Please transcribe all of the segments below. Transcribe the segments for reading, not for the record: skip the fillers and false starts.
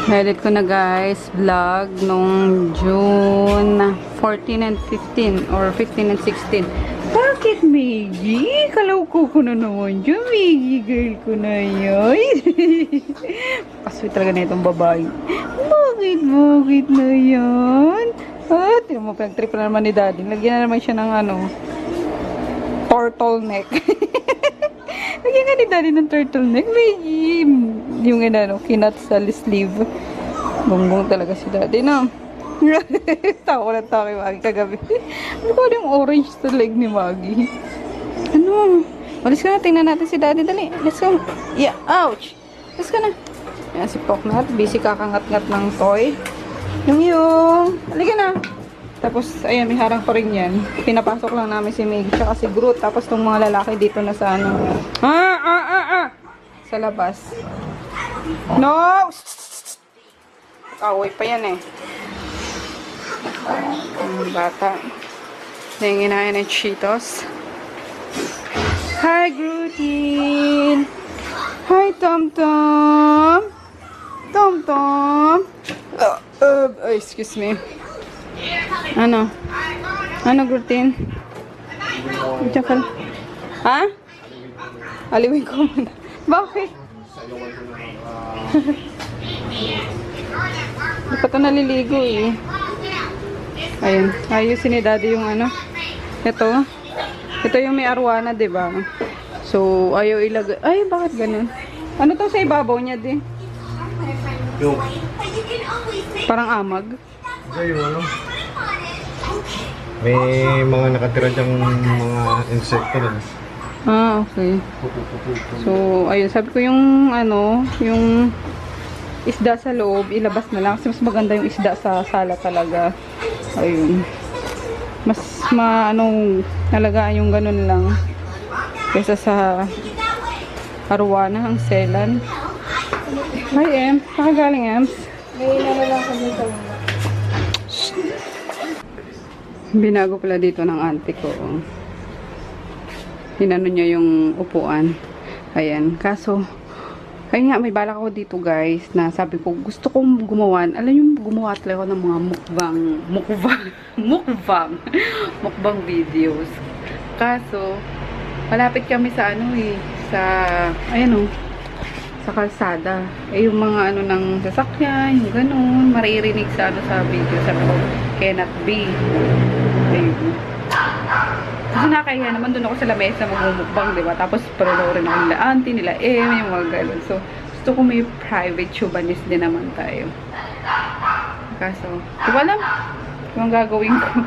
Edit ko na guys, vlog nung June 14 and 15 or 15 and 16. Bakit Maggie? Kalauko ko na naman dyan. Maggie, girl ko na yun. Paswit talaga na itong babae. Bakit na yan? Ah, tinan mo, pinag-trip na naman ni daddy. Lagyan na naman siya ng turtleneck. Lagyan nga ni daddy ng turtleneck. Maggie. Yung kinat sa sleeve. Gonggong talaga si daddy, no? Tawa ko lang tawa kay Maggie kagabi. Ano ko yung orange sa leg ni Maggie? Ano? Alis ka na, tingnan natin si daddy. Dali, let's go. Yeah, ouch! Alis ka na. Ayan si Poknat, busy kakangat-ngat ng toy. Yung. Halika na. Tapos, ayan, may harang pa rin yan. Pinapasok lang namin si Maggie, tsaka si Groot. Tapos, itong mga lalaki dito na sa sa labas. No! Away pa yan eh. Bata. Nangin na ng Cheetos. Hi, Grootin! Hi, Tom-Tom! Tom-Tom! Excuse me. Ano? Ano, Grootin? Diyan ka. Ha? Aliwin ko muna. Bakit? Hindi pa ito naliligo eh. Ayun. Ayusin ni daddy yung Ito. Ito yung may arwana, diba? So, ayaw ilagay. Ay, bakit ganun? Ano to sa ibabaw niya, di? Yung. Parang amag. Yung may mga nakatira dyang mga insekto na. Ah, okay. So, ayun. Sabi ko yung yung isda sa loob, ilabas na lang. Kasi mas maganda yung isda sa sala talaga. Ayun. Mas nalagaan yung ganun lang. Kaysa sa arwana, ang selan. Hi, Em. Saka galing, Ems? May lang kami sa mga. Binago pala dito ng auntie ko. Hinano niya yung upuan. Ayan. Kaso, ayun nga, may balak ako dito guys, na sabi ko, gusto kong gumawa. Alam yung gumawa talaga ako ng mga mukbang videos. Kaso, malapit kami sa sa kalsada. Eh, yung mga ng sasakyan, yung ganun, maririnig sa sa video. Sabi ko, cannot be. Ayun. Kasi nakakahiya naman doon ako sa lamesa magmumukbang, diba? Tapos panoorin ako nila auntie, nila yung mga ganun. So, gusto ko may private chubanis din naman tayo. Kaso, di ba alam kung ang gagawin ko?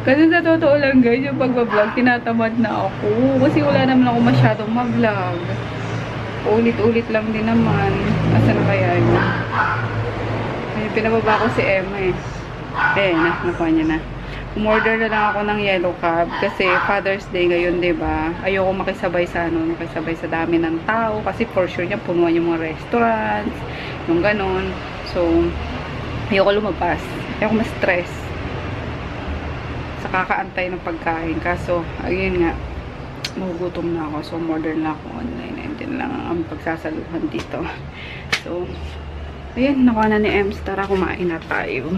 Kasi sa totoo lang guys, yung pagbablog, tinatamad na ako. Kasi wala naman ako masyadong mag-vlog. Ulit-ulit lang din naman. Asa na kaya yun? Ay, pinababa ko si Emma eh. Nakuha niya na. Umorder na lang ako ng yellow cab kasi Father's Day ngayon, 'di ba? Ayoko makisabay sa dami ng tao kasi for sure niya punuan yung mga restaurants, yung ganon. So, ayoko lumabas. Ayoko ma-stress sa kakaantay ng pagkain. Kaso, ayun nga, magugutom na ako. So, umorder na ako online. And din lang ang pagsasaluhan dito. So, ayun, nakuha na ni Ems. Tara, kumain na tayo.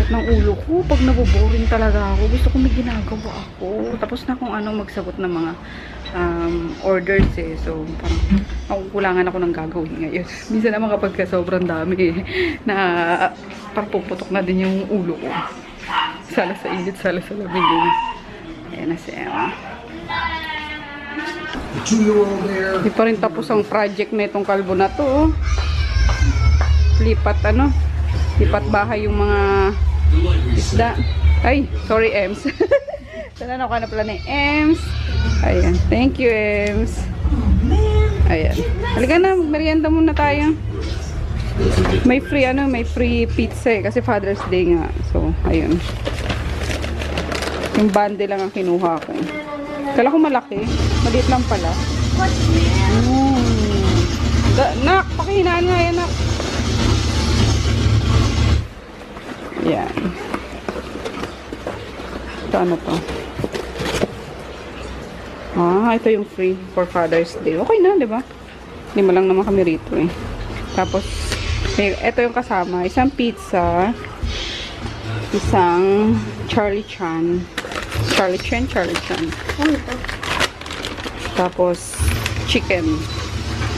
Ng ulo ko, pag naboboring talaga ako, gusto ko may ginagawa ako. Tapos na kung magsagot ng mga orders eh. So, parang kulangan ako ng gagawin ngayon. Minsan naman kapag sobrang dami na parang puputok na din yung ulo ko. Sala sa init, sala sa lamig. Ayan na si Emma. Hindi pa rin tapos ang project na itong kalbo na to. Lipat lipat bahay yung mga isda. Ay, sorry Ems. Sana ka na pala ni Ems. Ayan, thank you Ems. Ayan. Halika na, merienda muna tayo. May free pizza eh, kasi Father's Day nga. So, ayun. Yung bundle lang ang kinuha ko. Kala ko malaki. Maliit lang pala. Nak, pakihinaan nga yan, nak. Yan. Ito to? Ito yung free for Father's Day. Okay na, di ba? Lima lang naman kami rito eh. Tapos, ito yung kasama. Isang pizza. Isang Charlie Chan. Charlie Chan. Ano ito? Tapos, chicken.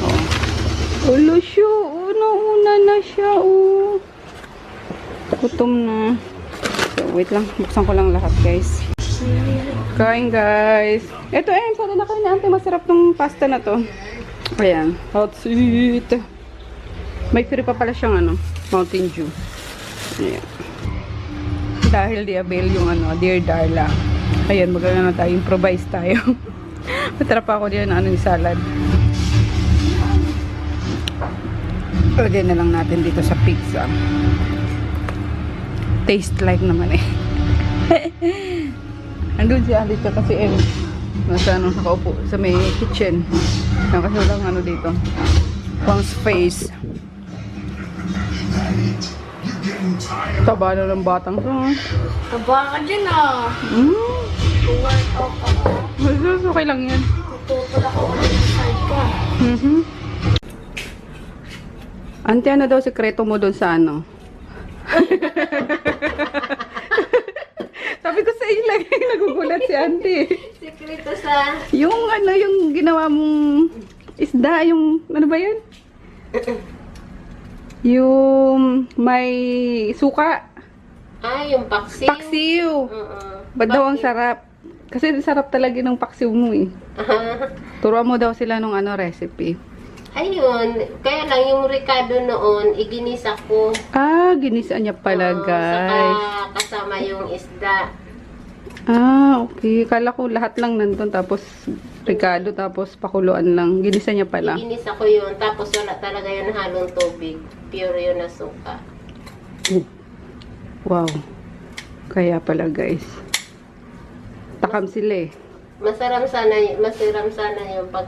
Oh. Ulo siya. Una na siya. Oh. Gutom na. So, wait lang. Buksan ko lang lahat, guys. Kain, guys. Ito, sana na kain na. Ante, masarap tong pasta na to. Ayan. Hot sweet. May free pa pala siyang Mountain Dew. Ayan. Dahil di avail yung Dear Darla. Ayan, maganda na tayo. Improvise tayo. Matrap ako din yung salad. Lagay na lang natin dito sa pizza. Taste like naman eh. Andun siya dito kasi nasa nakaupo sa may kitchen. Kasi walang dito. Pang space. Taba na ng batang to. Taba ka dyan ah. Workout ako. Okay lang yan. Tutulak ako ng side ka. Ante, ano daw sekreto mo doon sa Sabi ko sa iyo lagi nagugulat si Ante. Sekreto sa... Yung yung ginawa mong isda, yung ano ba yun? Yung may suka. Yung paksiw. Paksiw. Ba't daw ang sarap? Kasi sarap talaga ng paksiw mo eh. Turuan mo daw sila nung recipe. Ayun. Kaya lang yung Ricardo noon, iginisa ko. Ginisa niya pala, guys. Saka kasama yung isda. Okay. Kala ko lahat lang nandun. Tapos Ricardo, tapos pakuluan lang. Ginisa niya pala. Iginisa ko yun. Tapos wala talaga yun halong tubig. Pure yun na suka. Wow. Kaya pala, guys. Takam sila eh. Masarap sana yung pag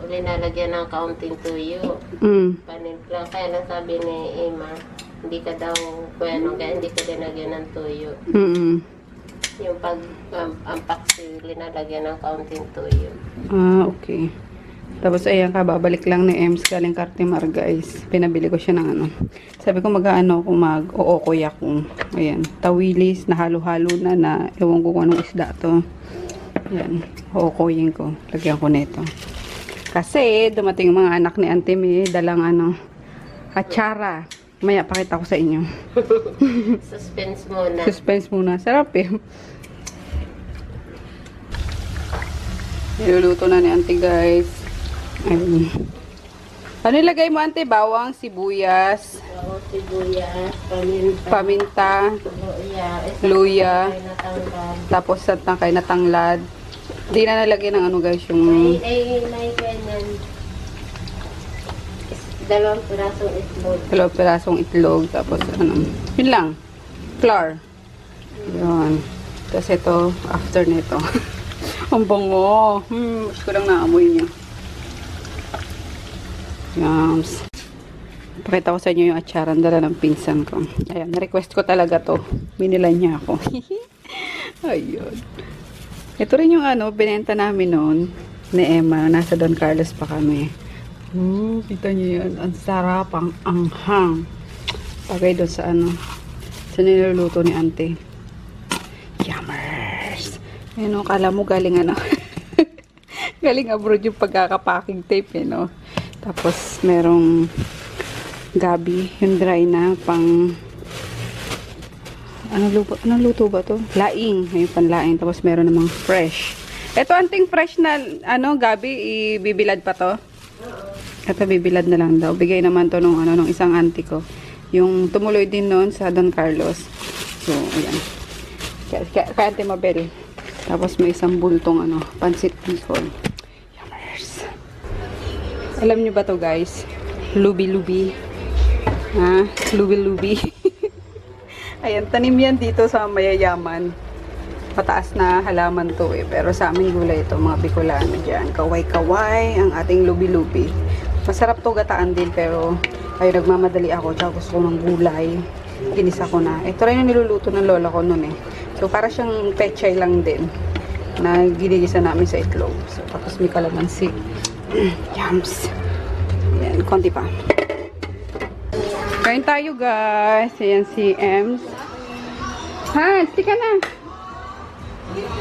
linalagyan ng kaunting tuyo. Panimpla. Kaya lang sabi ni Emma, hindi ka daw, kaya hindi ka dinagyan ng tuyo. Yung pag ang paksi, linalagyan ng kaunting tuyo. Okay. Tapos ayan ka, babalik lang ni Ems galing Cartimar, guys. Pinabili ko siya ng Sabi ko mag-ookoy ako. Ayan, tawilis na halo-halo na ewan ko kung anong isda to. Ayan, ookoyin ko. Lagyan ko nito. Kasi dumating yung mga anak ni Auntie May, dalang atsara. Maya pakita ko sa inyo. Suspense muna. Suspense muna. Sarap eh. Niluluto na ni Auntie, guys. Ayun. Ano ilagay mo, Auntie? Bawang, sibuyas, Bawang, sibuyas, paminta, luya, tapos sa tangkay na tanglad. Hindi na nalagyan ng guys, yung... May ganyan. Dalawang pirasong itlog. Dalawang pirasong itlog. Tapos yun lang. Flour. Yun. Tapos ito, after nito. Ang bango. Mas ko lang naamoy niya. Yums. Pakita ko sa inyo yung atsaran dala ng pinsan ko. Ayan, na-request ko talaga to. Binila niya ako. Ayun. Ito rin yung binenta namin noon ni Emma. Nasa Don Carlos pa kami. Kita niyo yun. Ang sarap, ang anghang. Pagay doon sa sa niluluto ni Auntie. Yummers. Ayun, kala mo galing galing abroad yung pagkakapaking tape no. Tapos merong gabi, yung dry na pang anong luto ba to? Laing, yung panlaing. Tapos meron namang fresh. Ito anting fresh na gabi, ibibilad pa to. Ito bibilad na lang daw. Bigay naman to nung isang auntie ko. Yung tumuloy din noon sa Don Carlos. So, ayan. Kaya Auntie Mabel. Tapos may isang bultong pansit bihon. Yummers. Alam nyo ba to, guys? Lubi-lubi. Lubi-lubi. Ayan, tanim yan dito sa mayayaman. Mataas na halaman to eh. Pero sa aming gulay ito, mga Bicolano dyan. Kaway-kaway ang ating lubi-lubi. Masarap to gataan din, pero ayun, nagmamadali ako. Tsaka gusto ko ng gulay. Ginisa ko na. Ito rin yung niluluto ng lola ko noon eh. So, para siyang pechay lang din na ginigisa namin sa itlog. So, tapos may kalamansi. Yums. Ayan, konti pa. Kain tayo guys. Ayan si Ems. Hans, tika na.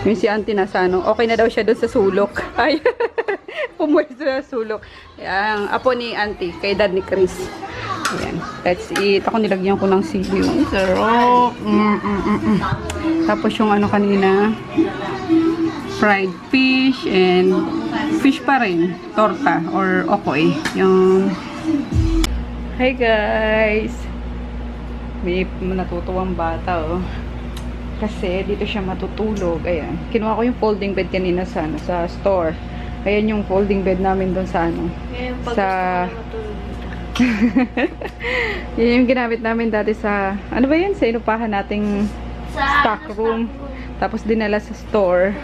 Yung si auntie nasa ano. Okay na daw siya doon sa sulok. Ay, pumwesto sa sulok. Ayan, apo ni auntie. Kay dad ni Chris. Ayan, let's eat. Ako nilagyan ko ng sili. Sarap. Tapos yung ano kanina, fried fish and fish pa rin. Torta or okoy. Yung... Hi guys! May natutuwang bata oh. Kasi dito siya matutulog. Ayan. Kinuha ko yung folding bed kanina sa, ano, sa store. Ayan yung folding bed namin doon sa ano. Sa... Yan yung ginamit namin dati sa... Ano ba yun? Sa inupahan nating stock room. Tapos dinala sa store.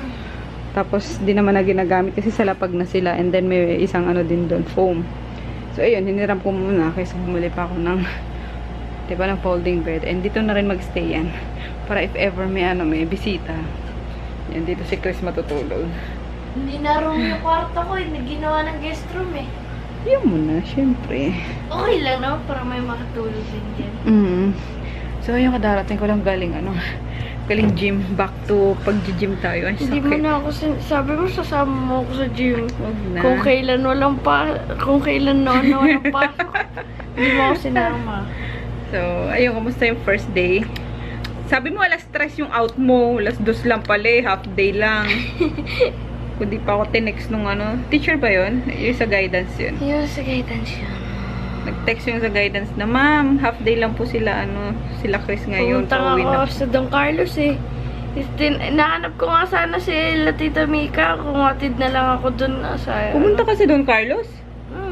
Tapos di naman na ginagamit kasi sa lapag na sila. And then may isang ano din doon, foam. So ayun, hiniram ko muna kaysa bumili pa ako ng, diba, ng folding bed. And dito na rin magstay yan. Para if ever may ano, may bisita. Yan, dito si Chris matutulog. Hindi na room yung kwarto ko eh. Naginawa ng guest room eh. Yan muna, syempre. Okay lang no? Para may makatulog din dyan. So ayun, kadarating ko lang galing ano, galing gym. Back to pag-gym tayo. Ay, Hindi mo sakit. na ako, sabi mo sasama mo ako sa gym. Wag na. Kung kailan walang pasok. Hindi mo ako sinama. So, ayun, kamusta yung first day? Sabi mo, alas 3 yung out mo. Alas 2 lang pala eh. Half day lang. Kundi pa ako tinext nung ano. Teacher ba yun? Yung sa guidance yun. Yung sa guidance yun. Nag-text yung sa guidance na, ma'am, half day lang po sila, ano, sila Chris ngayon. Pumunta Pauwi nga na. ako sa Don Carlos eh. Nahanap ko nga sana si Tita Mika. Kung atid na lang ako dun sa... Pumunta ka sa Don Carlos?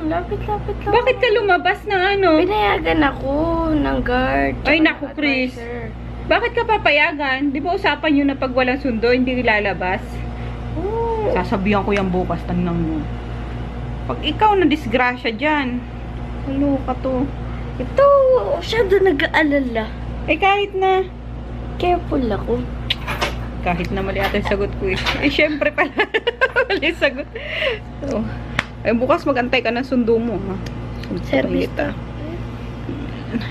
Lapit-lapit lang. Bakit ka lumabas ng ano? Pinayagan ako ng guard. Ay, tsaka naku, Chris. advisor. Bakit ka papayagan? Di ba usapan yun na pag walang sundo, hindi lalabas? Oo. Sasabihan ko yan bukas, tanong mo. Pag ikaw na disgrasya dyan, halo ka to. Ito, siya doon nag-aalala. Eh kahit na, Careful ako. kahit na mali ata yung sagot ko eh. Eh syempre pala, mali yung sagot. So, eh bukas magantay ka ng sundo mo ha. Service kita.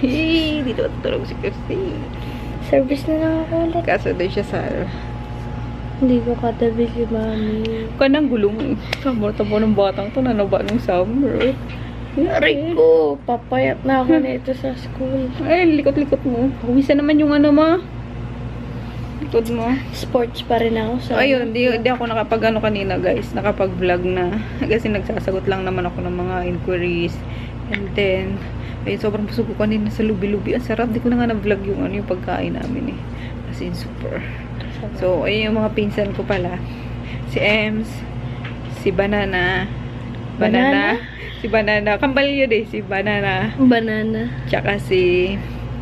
Eh, dito tutulog si Christy. Service na lang ako ulit. Kaso doon siya sa, Hindi ko katabi si Mami. kanang gulong. Tamo ng batang to, nanaba nung summer. Aray ko, papayat na ako nito sa school. Ay, likot-likot mo. Pawisan naman yung ano mo. Likod mo. Sports pa rin ako. So, ayun, di ako nakapag-ano kanina, guys. Nakapag-vlog na. Kasi nagsasagot lang naman ako ng mga inquiries. And then, ayun, sobrang busog ko kanina sa lubi-lubi. Ang sarap. Di ko na nga na-vlog yung, ano, yung pagkain namin eh. As in, super. So, ayun yung mga pinsan ko pala. Si Ems, si Banana. Si Banana. Kambal yun eh, si Banana. Banana. Tsaka si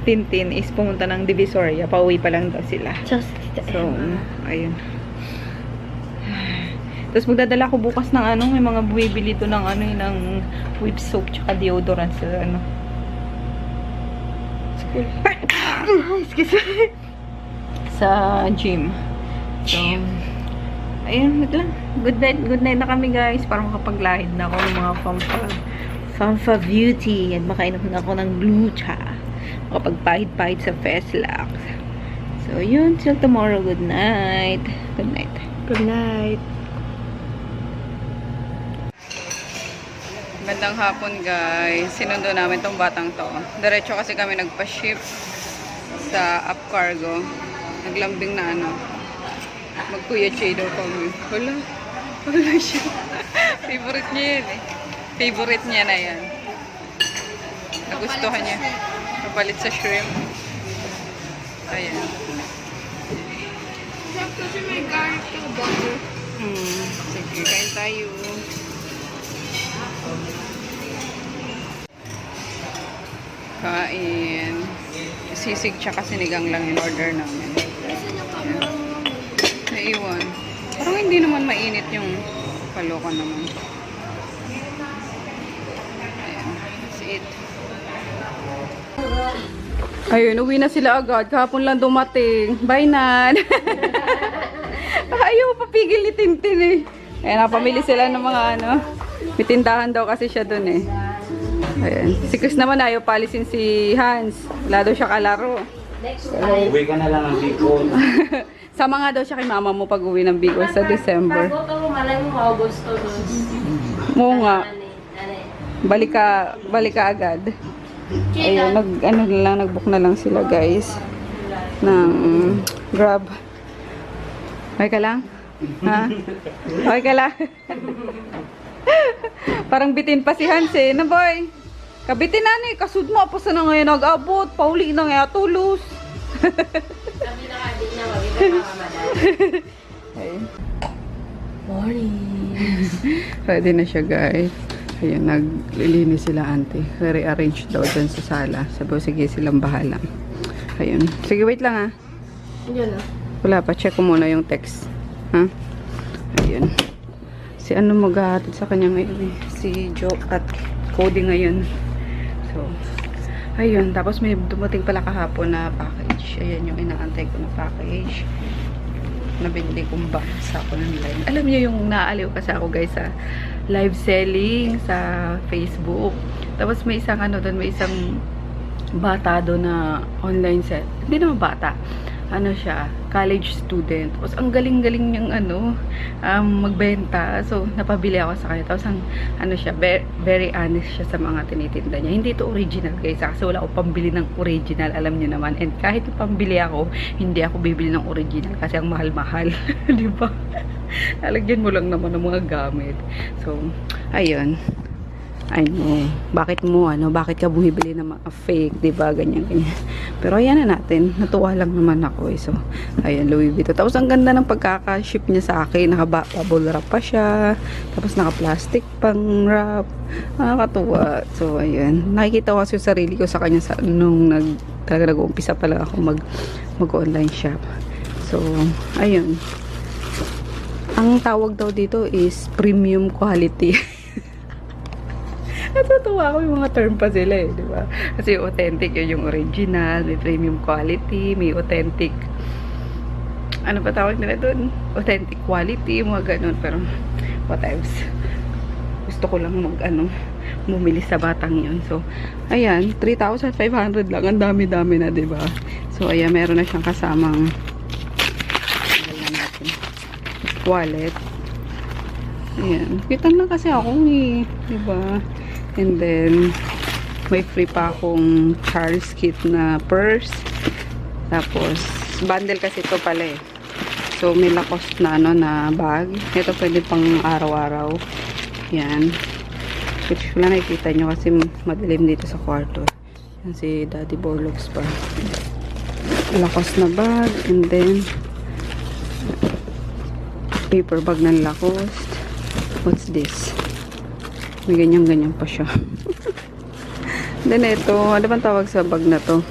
Tintin is pumunta ng Divisoria. Pauwi pa lang daw sila. Tsaka si Tita So, Emma. ayun. Tapos magdadala ko bukas ng ano, may mga bumibili to ng ano, ng whip soap tsaka deodorant sa ano. School. Excuse me. Sa gym. So, ayun, wait lang. Good night na kami guys. Para makapaglahid na ako ng mga Famfa Beauty. At makainom na ako ng blue cha. Makapagpahid-pahid sa Festlux. So, yun. Till tomorrow. Good night. Good night. Good night. Magandang hapon guys. Sinundo namin tong batang to. Diretso kasi kami nagpa-ship sa Up Cargo. Naglambing na ano. Mag-Kuya Che daw kami. Wala siya. Favorite niya yan eh. Favorite niya na yan. Nagustuhan niya. Kapalit sa shrimp. Ayan. Kasi may garlic yung butter. Sige, kain tayo. Kain. Sisig tsaka sinigang lang in order namin. Naiwan. Parang hindi naman mainit yung kalokan naman. Ayan. That's it. Ayun, uwi na sila agad. Kahapon lang dumating. Bye, Nan. Ayaw papigil ni Tintin eh. Ayan, napamili sila ng mga ano. May tindahan daw kasi siya dun eh. Ayan. Si Chris naman ayaw palisin si Hans. Wala daw siya kalaro. Uwi ka na lang ng Bicol. Sama nga daw siya kay mama mo pag uwi ng Bicol sa December. Bago to, malay mo, August to. Oo nga. Balik ka agad. Ayun, nag-book na lang sila guys. Ng Grab. Okay ka lang? Ha? Okay ka lang? Parang bitin pa si Hans eh. Na boy? Kabitin na ni. Kasud mo. Apos na ngayon nag-abot. Pauli na nga tulos. Sabi na kabit na, wag ito makamadali. Ayun. Morning. Ready na siya guys. Ayun, naglilinis sila auntie. Rearrange daw dyan sa sala. Sabi ko, sige silang bahala. Ayun. Sige, wait lang ha. Yun ah. Wala pa. Check ko muna yung text. Ha? Ayun. Si ano maghahatid sa kanya ngayon eh. Si Joe at Cody ngayon. So, ayun. Tapos may dumating pala kahapon na package. Ayan yung inaantay ko na package. Nabili kong box ako ng live. Alam niyo yung naaliw kasi ako guys sa live selling sa Facebook. Tapos may isang ano doon, may isang bata doon na online set. Hindi naman bata. Ano siya, college student. Tapos ang galing-galing niyang ano, magbenta. So napabili ako sa kanya. Tapos ang ano siya, very honest siya sa mga tinitinda niya. Hindi ito original guys, kasi wala akong pambili ng original, alam niyo naman. And kahit pambili ako, hindi ako bibili ng original kasi ang mahal-mahal. Di ba? Lalagyan mo lang naman ng mga gamit. So, ayun. I know. Bakit ka bumibili ng mga fake, 'di ba? Ganyan. Pero ayan na natin. Natuwa lang naman ako eh. So, ayan, Louis Vuitton. Tapos ang ganda ng pagkaka-ship niya sa akin. Naka-bubble wrap pa siya. Tapos naka-plastic pang wrap. Nakakatuwa. So, ayan. Nakikita ko kasi yung sarili ko sa kanya nung talaga nag-uumpisa pa lang ako mag-online shop. So, ayun. Ang tawag daw dito is premium quality. Natutuwa ako yung mga term pa sila eh, di ba? Kasi authentic yun yung original, may premium quality, may authentic, ano pa tawag nila doon? Authentic quality, mga ganun. Pero, what else? Gusto ko lang bumili sa batang yun. So, ayan, 3,500 lang. Ang dami-dami na, di ba? So, ayan, meron na siyang kasamang wallet. Ayan. Kitan lang kasi ako eh. Diba? And then, may free pa akong Charles kit na purse. Tapos, bundle kasi ito pala eh. So, may Lacoste na na bag. Ito pwede pang araw-araw. Yan. Which wala nakikita nyo kasi madilim dito sa kwarto. Yan si Daddy Borlocks pa. Lacoste na bag. And then, paper bag ng Lacoste. What's this? May ganyan-ganyan pa siya. Then ito, ano bang tawag sa bag na to?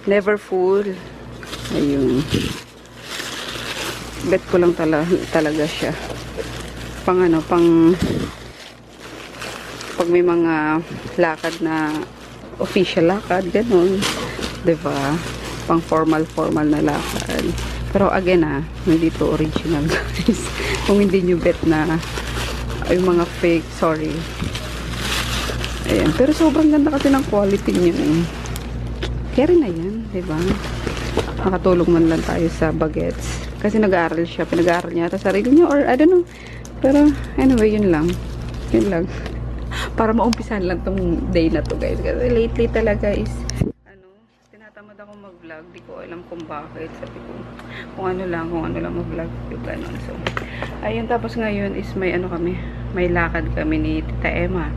Never full. Ayun. Bet ko lang talaga siya. Pang pag may mga lakad na official lakad, ganun. Diba? Pang formal na lakad. Pero again hindi to original guys. Kung hindi nyo bet na yung mga fake, sorry. Ayan. Pero sobrang ganda kasi ng quality niya. Carry na yan, diba? Nakatulong man lang tayo sa bagets. Kasi nag-aaral siya. Pinag-aaral niya ata sarili niya or I don't know. Pero anyway, yun lang. Yun lang. Para maumpisan lang tong day na to guys. Kasi lately talaga is tinatamad ako mag-vlog. Di ko alam kung bakit. Sabi ko, kung ano lang mag-vlog. Yung ganun. So, ayun. Tapos ngayon is may lakad kami ni Tita Emma.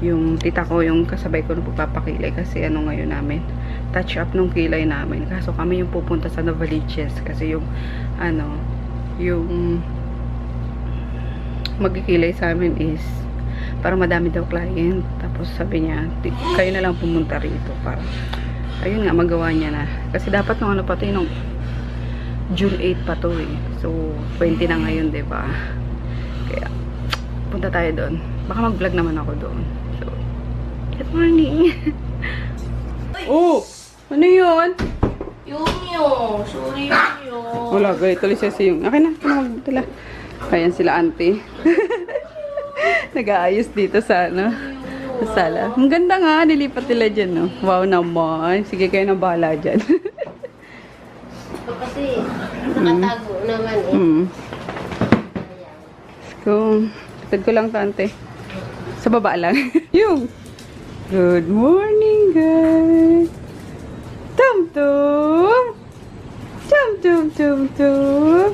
Yung tita ko, yung kasabay ko na pagpapakilay kasi ngayon namin. Touch up nung kilay namin. Kaso kami yung pupunta sa Novaliches kasi yung magkikilay sa amin is parang madami daw client. Tapos sabi niya, kayo na lang pumunta rito para ayun nga, magawa niya na. Kasi dapat nung pati nung June 8 pa to eh. So, 20 na ngayon, diba? Kaya, punta tayo doon. Baka mag-vlog naman ako doon. So, good morning! Oh! Ano yun? Sorry yun. Wala, guys. Tuloy siya yung... Okay na, magdala. Ayan sila auntie. Nag-aayos dito sa Sa sala. Ang ganda nga, nilipat nila dyan, no? Wow naman. Sige, kayo na bahala dyan. Kasi nakatago naman eh. Let's go. Tatad ko lang, tante. Sa baba lang. Yung. Good morning, guys. Tum-tum. Tum-tum-tum-tum.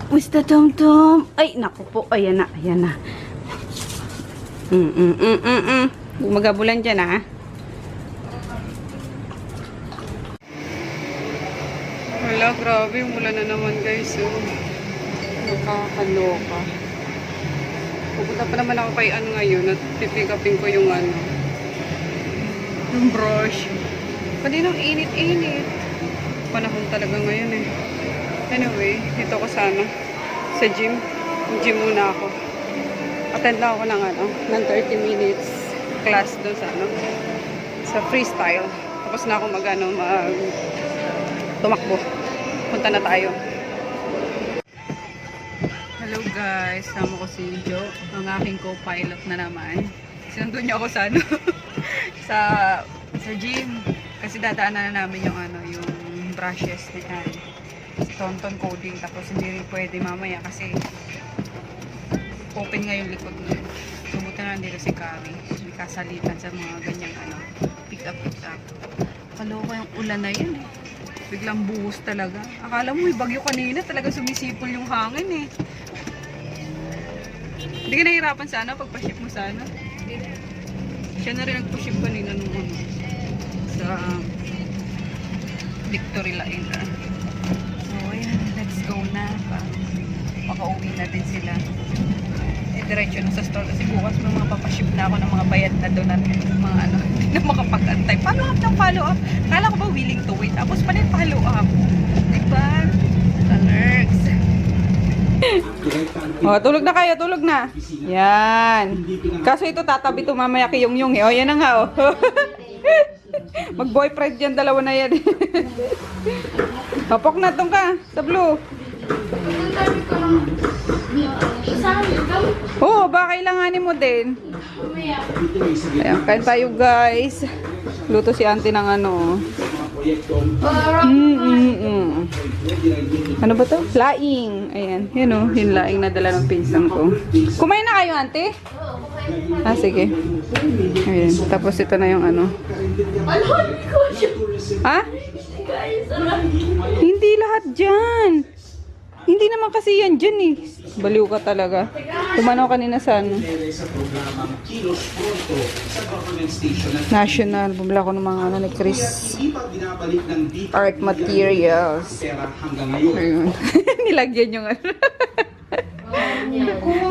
Mr. Tum-tum. Ay, naku po. Ayan na, ayan na. Magabulan dyan, ha? Wala, grabe. Mula na naman, guys. Oh. Nakakaloka. Pupunta pa naman ako kay ano ngayon at pipick-upin ko yung ano. Yung brush. Kaninang init-init. Panahon talaga ngayon eh. Anyway, dito ako sa ano. Sa gym. Gym muna ako. Attend lang ako ng ano. Ng 30 minutes class doon sa ano. Sa freestyle. Tapos na ako tumakbo. Punta na tayo. Hello guys, sama ko si Jo, ang aking co-pilot na naman. Sinundo niya ako sa ano, sa gym. Kasi dadaanan na namin yung ano, yung brushes ni Anne. Si Tonton coding, tapos hindi rin pwede mamaya kasi open nga yung likod mo. Subutan na dito si Kari. May kasalitan sa mga ganyang ano, pick up. Kaloka yung ulan na yun eh. Biglang buhos talaga. Akala mo may bagyo kanina, talaga sumisipol yung hangin eh. Hindi ka nahihirapan sana pagpa-ship mo sana? Siya na rin nagpa-ship kanina nung ano, sa Victory Line. So ayan, let's go na. Makauwi na din sila. Diretso na sa store kasi bukas may mga papaship na ako ng mga bayad na doon at mga ano, hindi na makapag-antay. Follow up ng follow up. Kala ko ba willing to wait? Tapos pa na yung follow up. Diba? Alerts. Oh, tulog na kayo, tulog na. Yan. Kaso ito tatabi to mamaya kay Yung eh. Oh, yan na nga oh. Mag-boyfriend yan, dalawa na yan. Hapok na tong ka sa blue. Oo, ba kailanganin mo din. Ayan, kain tayo guys. Luto si auntie ng ano. Ano ba to? Laing. Ayan, yun o. Yung laing na dala ng pinsan ko. Kumain na kayo auntie? Ah, sige. Ayan, tapos ito na yung ano. Ha? Hindi lahat dyan. Hindi naman kasi yan dyan eh. Baliw ka talaga. Tumanaw kanina sa ano. National. Bumila ko ng mga ano ni Chris. Art materials. Ayun. Nilagyan yung ano.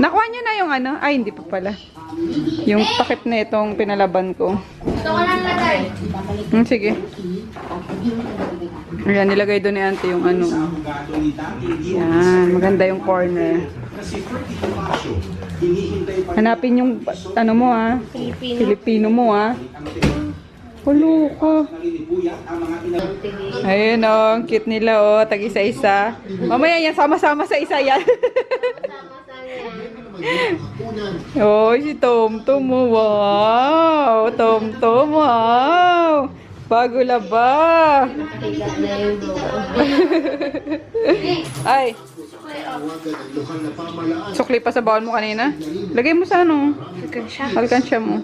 Nakuha nyo na yung ano? Ay, hindi pa pala. Yung takip na itong pinalaban ko. Sige. Ayan, nilagay doon ni auntie yung ano. Yan, maganda yung corner. Hanapin yung ano mo ha. Filipino mo ha. Hulo ka. Ayun o, ang cute nila o. Tag-isa-isa. Mamaya yan, sama-sama sa isa yan. Oh, si Tom-Tom mo. Wow. Tom-Tom, wow. Bago laba. Ay. Sukli pa sa bawal mo kanina. Lagay mo sa ano. Alkansya mo.